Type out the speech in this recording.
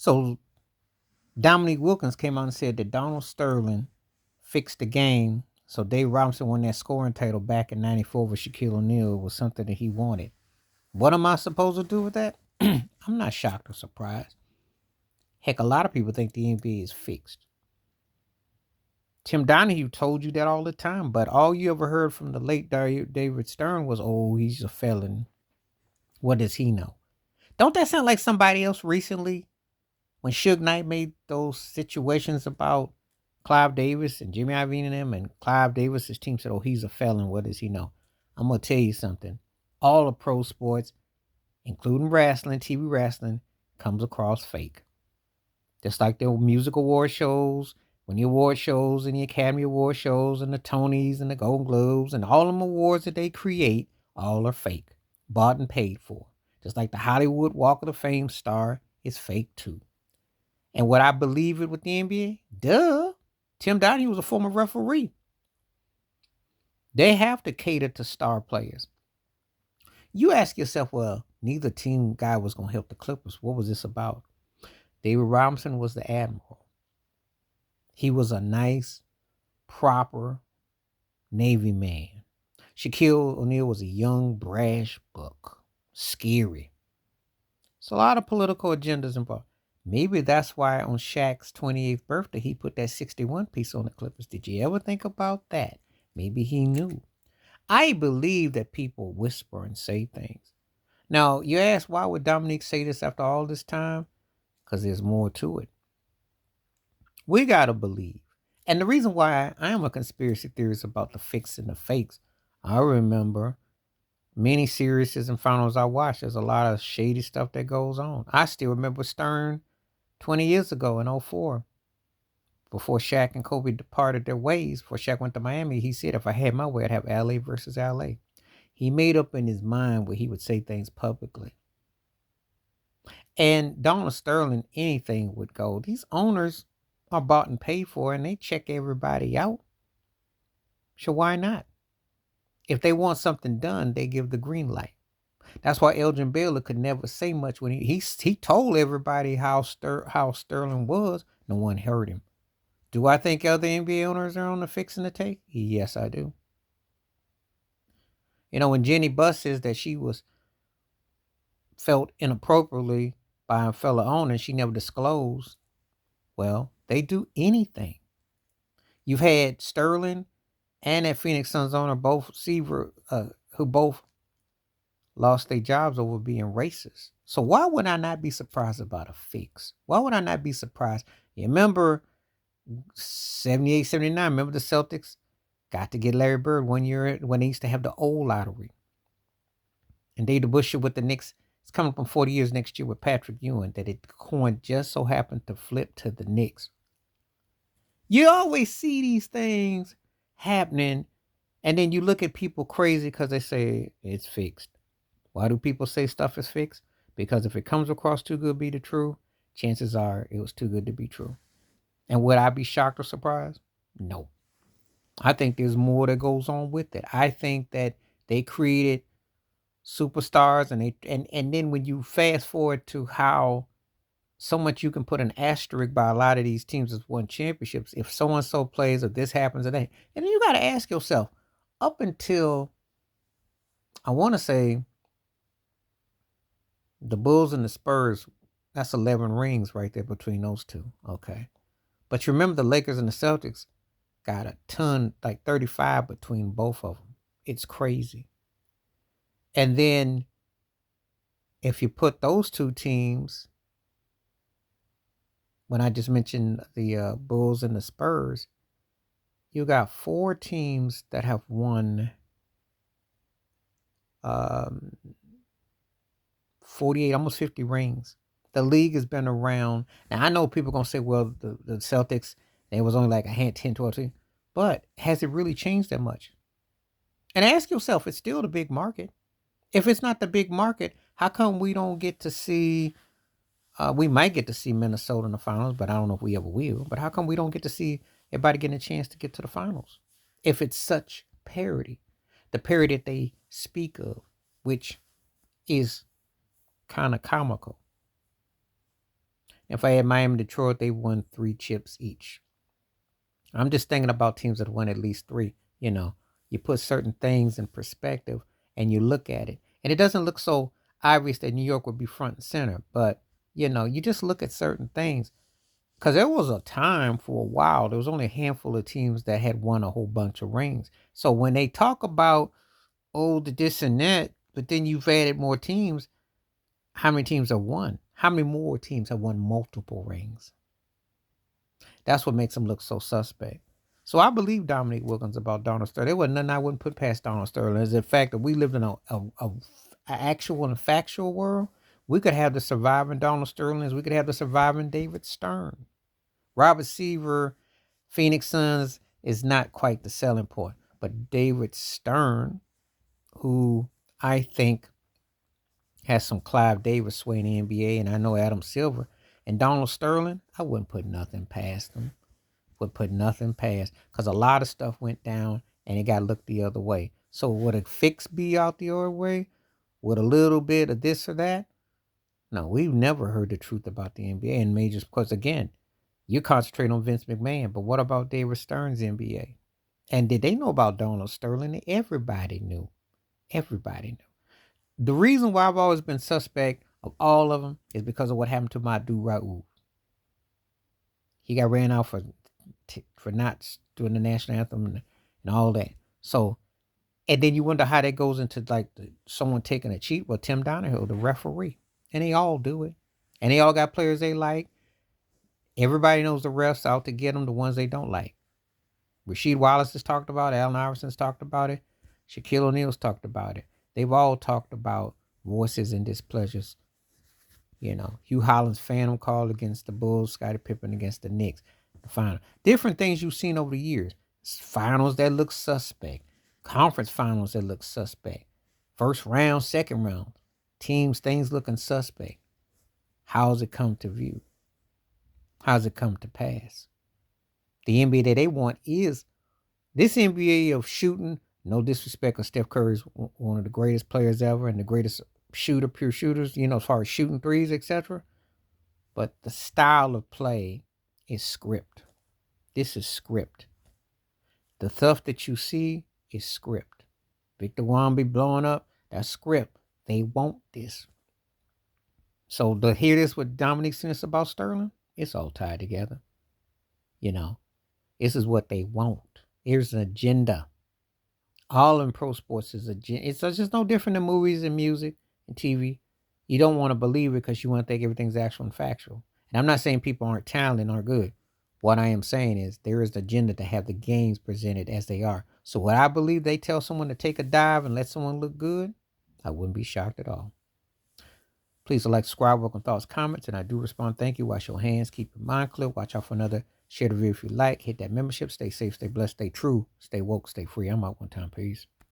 So Dominique Wilkins came out and said that Donald Sterling fixed the game. So Dave Robinson won that scoring title back in '94 with Shaquille O'Neal. It was something that he wanted. What am I supposed to do with that? I'm not shocked or surprised. Heck, a lot of people think the NBA is fixed. Tim Donahue told you that all the time, but all you ever heard from the late David Stern was, "Oh, he's a felon. What does he know?" Don't that sound like somebody else recently when Suge Knight made those situations about Clive Davis and Jimmy Iovine and them, and Clive Davis's team said, "Oh, he's a felon. What does he know?" I'm gonna tell you something. All the pro sports, including wrestling, TV wrestling, comes across fake. Just like the music award shows, when the award shows and the Academy Award shows and the Tonys and the Golden Globes and all them awards that they create, all are fake, bought and paid for. Just like the Hollywood Walk of Fame star is fake too. And what I believe it with the NBA, duh. Tim Donahue was a former referee. They have to cater to star players. You ask yourself, well, neither team guy was going to help the Clippers. What was this about? David Robinson was the admiral. He was a nice, proper Navy man. Shaquille O'Neal was a young, brash buck. Scary. It's a lot of political agendas involved. Maybe that's why on Shaq's 28th birthday, he put that 61 piece on the Clippers. Did you ever think about that? Maybe he knew. I believe that people whisper and say things. Now, you ask, why would Dominique say this after all this time? Because there's more to it. We got to believe. And the reason why I am a conspiracy theorist about the fix and the fakes, I remember many series and finals I watched. There's a lot of shady stuff that goes on. I still remember Stern 20 years ago in '04, before Shaq and Kobe departed their ways, before Shaq went to Miami, he said, if I had my way, I'd have LA versus LA. He made up in his mind where he would say things publicly. And Donald Sterling, anything would go. These owners are bought and paid for, and they check everybody out. So why not? If they want something done, they give the green light. That's why Elgin Baylor could never say much when he told everybody how Sterling was. No one heard him. Do I think other NBA owners are on the fix and the take? Yes, I do. When Jenny Buss says that she was felt inappropriately by a fellow owner and she never disclosed, well, they do anything. You've had Sterling and that Phoenix Suns owner, both Seaver, who both lost their jobs over being racist. So why would I not be surprised about a fix? Why would I not be surprised? You remember 78, 79, remember the Celtics got to get Larry Bird one year when they used to have the old lottery. And David Busher with the Knicks, it's coming from 40 years next year with Patrick Ewing, that it coin just so happened to flip to the Knicks. You always see these things happening, and then you look at people crazy because they say it's fixed. Why do people say stuff is fixed? Because if it comes across too good to be the true, chances are it was too good to be true. And would I be shocked or surprised? No. I think there's more that goes on with it. I think that they created superstars, and then when you fast forward to how so much you can put an asterisk by a lot of these teams that's won championships. If so and so plays, if this happens, or that, and then you got to ask yourself, up until I want to say the Bulls and the Spurs, that's 11 rings right there between those two. Okay. But you remember the Lakers and the Celtics got a ton, like 35 between both of them. It's crazy. And then if you put those two teams, when I just mentioned the Bulls and the Spurs, you got 4 teams that have won 48, almost 50 rings. The league has been around. Now, I know people are going to say, well, the Celtics, there was only like a hand 10, 12 teams. But has it really changed that much? And ask yourself, it's still the big market. If it's not the big market, how come we don't get to see, we might get to see Minnesota in the finals, but I don't know if we ever will. But how come we don't get to see everybody getting a chance to get to the finals? If it's such parity, the parity that they speak of, which is kind of comical. If I had Miami, Detroit, they won 3 chips each. I'm just thinking about teams that won at least 3. You know, you put certain things in perspective and you look at it. And it doesn't look so obvious that New York would be front and center. But, you just look at certain things. Because there was a time for a while, there was only a handful of teams that had won a whole bunch of rings. So when they talk about, oh, the this and that, but then you've added more teams, how many teams have won? How many more teams have won multiple rings? That's what makes them look so suspect. So I believe Dominique Wilkins about Donald Sterling. There was nothing I wouldn't put past Donald Sterling. Is the fact that we lived in a actual and factual world. We could have the surviving Donald Sterlings. We could have the surviving David Stern. Robert Seaver, Phoenix Suns is not quite the selling point. But David Stern, who I think has some Clive Davis sway in the NBA, and I know Adam Silver, and Donald Sterling, I wouldn't put nothing past them. Would put nothing past, because a lot of stuff went down and it got looked the other way. So would a fix be out the other way? With a little bit of this or that? No, we've never heard the truth about the NBA and majors, because again, you concentrate on Vince McMahon, but what about David Stern's NBA? And did they know about Donald Sterling? Everybody knew. Everybody knew. The reason why I've always been suspect of all of them is because of what happened to my dude Raul. He got ran out for not doing the national anthem and all that. So, and then you wonder how that goes into like someone taking a cheat. Well, Tim Donahue, the referee, and they all do it, and they all got players they like. Everybody knows the refs out to get them, the ones they don't like. Rasheed Wallace has talked about it. Allen Iverson's talked about it. Shaquille O'Neal's talked about it. They've all talked about voices and displeasures. Hugh Holland's phantom call against the Bulls, Scottie Pippen against the Knicks. The final. Different things you've seen over the years. Finals that look suspect. Conference finals that look suspect. First round, second round. Things looking suspect. How's it come to view? How's it come to pass? The NBA that they want is this NBA of shooting. No disrespect, because Steph Curry is one of the greatest players ever and the greatest pure shooters, as far as shooting threes, etc. But the style of play is script. This is script. The stuff that you see is script. Victor Wembanyama blowing up, that's script. They want this. So to hear this with Dominique saying about Sterling, it's all tied together. This is what they want. Here's an agenda. All in pro sports is agenda. It's just no different than movies and music and TV. You don't want to believe it because you want to think everything's actual and factual. And I'm not saying people aren't talented and aren't good. What I am saying is there is the agenda to have the games presented as they are. So what I believe they tell someone to take a dive and let someone look good, I wouldn't be shocked at all. Please like, subscribe, welcome thoughts, comments, and I do respond. Thank you. Wash your hands. Keep your mind clear. Watch out for another. Share the video if you like. Hit that membership. Stay safe, stay blessed, stay true, stay woke, stay free. I'm out one time. Peace.